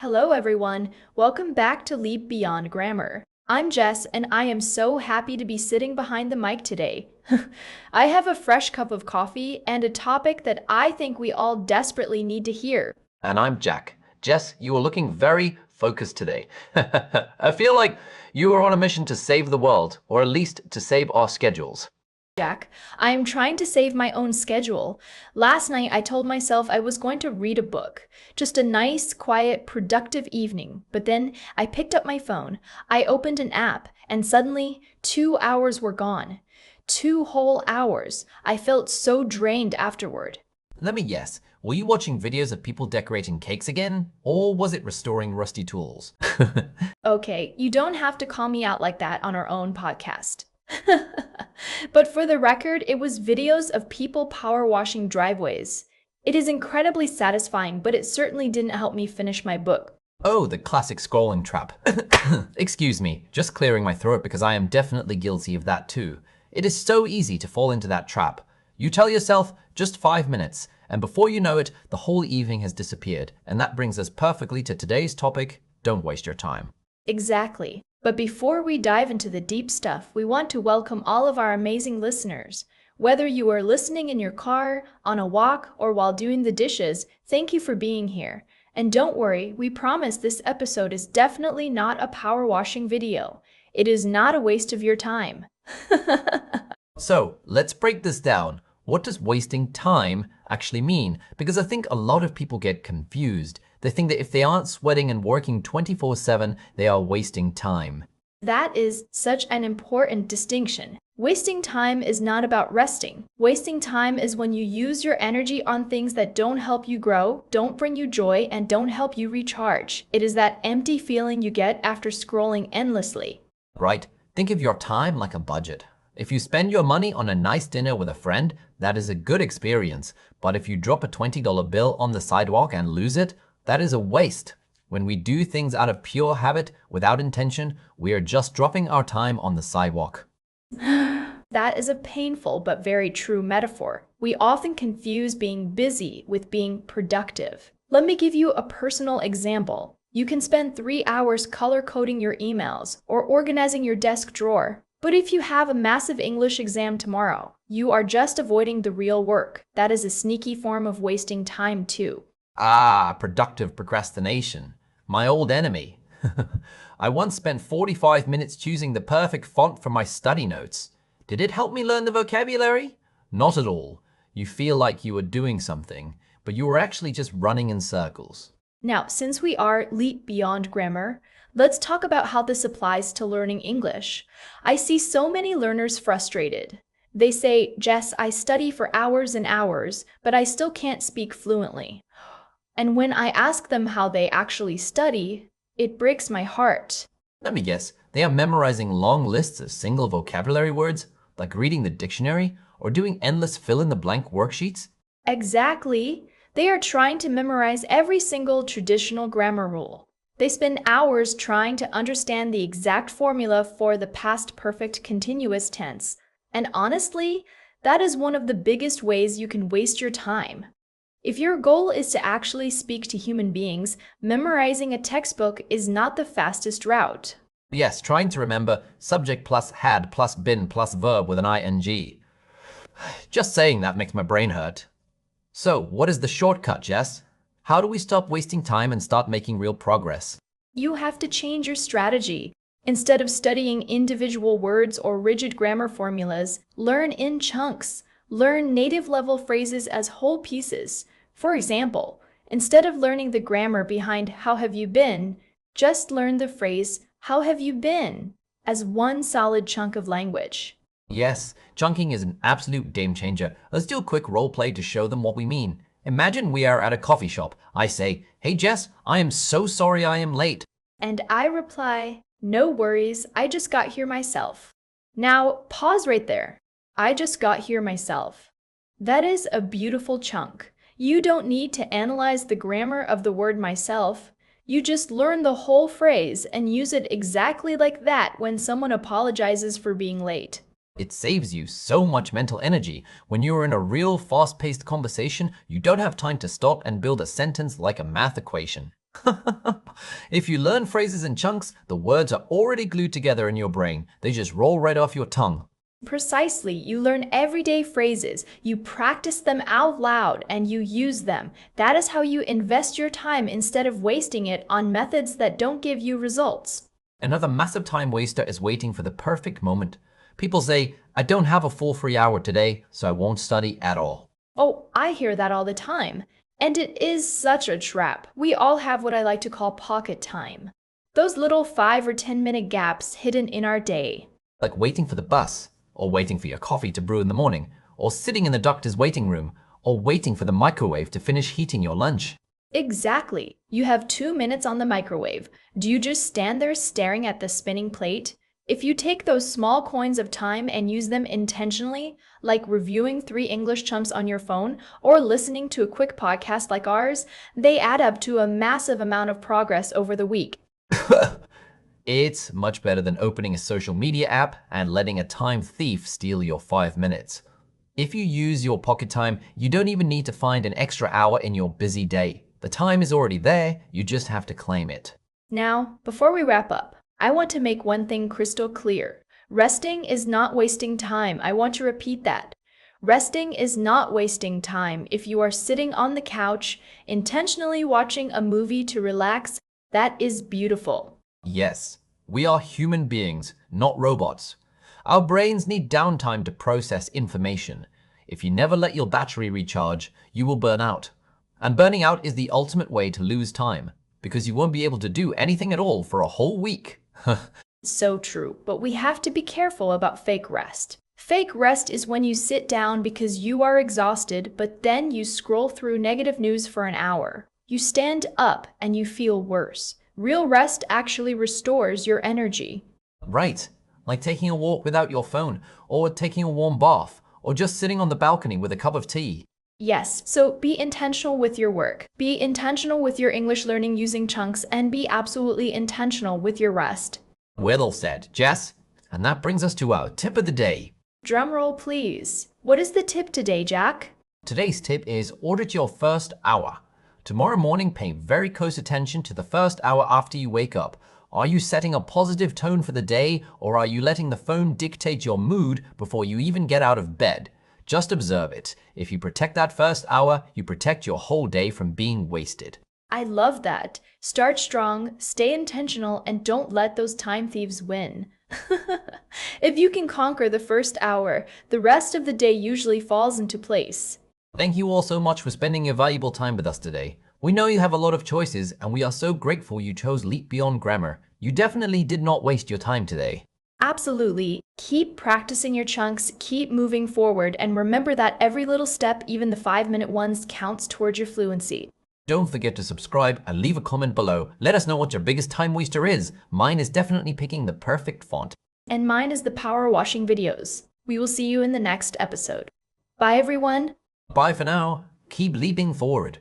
Hello, everyone. Welcome back to Leap Beyond Grammar. I'm Jess, and I am so happy to be sitting behind the mic today. I have a fresh cup of coffee and a topic that I think we all desperately need to hear. And I'm Jack. Jess, you are looking very focused today. I feel like you are on a mission to save the world, or at least to save our schedules. Jack, I am trying to save my own schedule. Last night, I told myself I was going to read a book. Just a nice, quiet, productive evening. But then I picked up my phone. I opened an app, and suddenly 2 hours were gone. 2 whole hours. I felt so drained afterward. Let me guess, were you watching videos of people decorating cakes again? Or was it restoring rusty tools? Okay, you don't have to call me out like that on our own podcast. But for the record, it was videos of people power washing driveways. It is incredibly satisfying, but it certainly didn't help me finish my book. Oh, the classic scrolling trap. Excuse me, just clearing my throat because I am definitely guilty of that too. It is so easy to fall into that trap. You tell yourself, just 5 minutes, and before you know it, the whole evening has disappeared. And that brings us perfectly to today's topic, don't waste your time. Exactly. But before we dive into the deep stuff, we want to welcome all of our amazing listeners. Whether you are listening in your car, on a walk, or while doing the dishes, thank you for being here. And don't worry, we promise this episode is definitely not a power washing video. It is not a waste of your time. So let's break this down. What does wasting time actually mean? Because I think a lot of people get confused. They think that if they aren't sweating and working 24/7, they are wasting time. That is such an important distinction. Wasting time is not about resting. Wasting time is when you use your energy on things that don't help you grow, don't bring you joy, and don't help you recharge. It is that empty feeling you get after scrolling endlessly. Right? Think of your time like a budget. If you spend your money on a nice dinner with a friend, that is a good experience. But if you drop a $20 bill on the sidewalk and lose it, that is a waste. When we do things out of pure habit, without intention, we are just dropping our time on the sidewalk. That is a painful but very true metaphor. We often confuse being busy with being productive. Let me give you a personal example. You can spend 3 hours color coding your emails or organizing your desk drawer. But if you have a massive English exam tomorrow, you are just avoiding the real work. That is a sneaky form of wasting time too. Ah, productive procrastination. My old enemy. I once spent 45 minutes choosing the perfect font for my study notes. Did it help me learn the vocabulary? Not at all. You feel like you were doing something, but you were actually just running in circles. Now, since we are Leap Beyond Grammar, let's talk about how this applies to learning English. I see so many learners frustrated. They say, Jess, I study for hours and hours, but I still can't speak fluently. And when I ask them how they actually study, it breaks my heart. Let me guess, they are memorizing long lists of single vocabulary words, like reading the dictionary, or doing endless fill-in-the-blank worksheets? Exactly. They are trying to memorize every single traditional grammar rule. They spend hours trying to understand the exact formula for the past perfect continuous tense. And honestly, that is one of the biggest ways you can waste your time. If your goal is to actually speak to human beings, memorizing a textbook is not the fastest route. Yes, trying to remember subject plus had plus been plus verb with an ing. Just saying that makes my brain hurt. So, what is the shortcut, Jess? How do we stop wasting time and start making real progress? You have to change your strategy. Instead of studying individual words or rigid grammar formulas, learn in chunks. Learn native-level phrases as whole pieces. For example, instead of learning the grammar behind how have you been, just learn the phrase how have you been as one solid chunk of language. Yes, chunking is an absolute game changer. Let's do a quick role play to show them what we mean. Imagine we are at a coffee shop. I say, hey Jess, I am so sorry I am late. And I reply, no worries, I just got here myself. Now, pause right there. I just got here myself. That is a beautiful chunk. You don't need to analyze the grammar of the word myself. You just learn the whole phrase and use it exactly like that when someone apologizes for being late. It saves you so much mental energy. When you are in a real fast-paced conversation, you don't have time to stop and build a sentence like a math equation. If you learn phrases in chunks, the words are already glued together in your brain. They just roll right off your tongue. Precisely. You learn everyday phrases, you practice them out loud, and you use them. That is how you invest your time instead of wasting it on methods that don't give you results. Another massive time waster is waiting for the perfect moment. People say, I don't have a full free hour today, so I won't study at all. Oh, I hear that all the time. And it is such a trap. We all have what I like to call pocket time. Those little 5 or 10-minute gaps hidden in our day. Like waiting for the bus, or waiting for your coffee to brew in the morning, or sitting in the doctor's waiting room, or waiting for the microwave to finish heating your lunch. Exactly. You have 2 minutes on the microwave. Do you just stand there staring at the spinning plate? If you take those small coins of time and use them intentionally, like reviewing 3 English chumps on your phone or listening to a quick podcast like ours, they add up to a massive amount of progress over the week. It's much better than opening a social media app and letting a time thief steal your 5 minutes. If you use your pocket time, you don't even need to find an extra hour in your busy day. The time is already there, you just have to claim it. Now, before we wrap up, I want to make one thing crystal clear. Resting is not wasting time. I want to repeat that. Resting is not wasting time. If you are sitting on the couch, intentionally watching a movie to relax, that is beautiful. Yes, we are human beings, not robots. Our brains need downtime to process information. If you never let your battery recharge, you will burn out. And burning out is the ultimate way to lose time, because you won't be able to do anything at all for a whole week. So true, but we have to be careful about fake rest. Fake rest is when you sit down because you are exhausted, but then you scroll through negative news for an hour. You stand up and you feel worse. Real rest actually restores your energy. Right, like taking a walk without your phone, or taking a warm bath, or just sitting on the balcony with a cup of tea. Yes, so be intentional with your work. Be intentional with your English learning using chunks, and be absolutely intentional with your rest. Well said, Jess. And that brings us to our tip of the day. Drumroll, please. What is the tip today, Jack? Today's tip is audit your first hour. Tomorrow morning, pay very close attention to the first hour after you wake up. Are you setting a positive tone for the day, or are you letting the phone dictate your mood before you even get out of bed? Just observe it. If you protect that first hour, you protect your whole day from being wasted. I love that. Start strong, stay intentional, and don't let those time thieves win. If you can conquer the first hour, the rest of the day usually falls into place. Thank you all so much for spending your valuable time with us today. We know you have a lot of choices, and we are so grateful you chose Leap Beyond Grammar. You definitely did not waste your time today. Absolutely. Keep practicing your chunks, keep moving forward, and remember that every little step, even the 5-minute ones, counts towards your fluency. Don't forget to subscribe and leave a comment below. Let us know what your biggest time waster is. Mine is definitely picking the perfect font. And mine is the power washing videos. We will see you in the next episode. Bye, everyone. Bye for now. Keep leaping forward.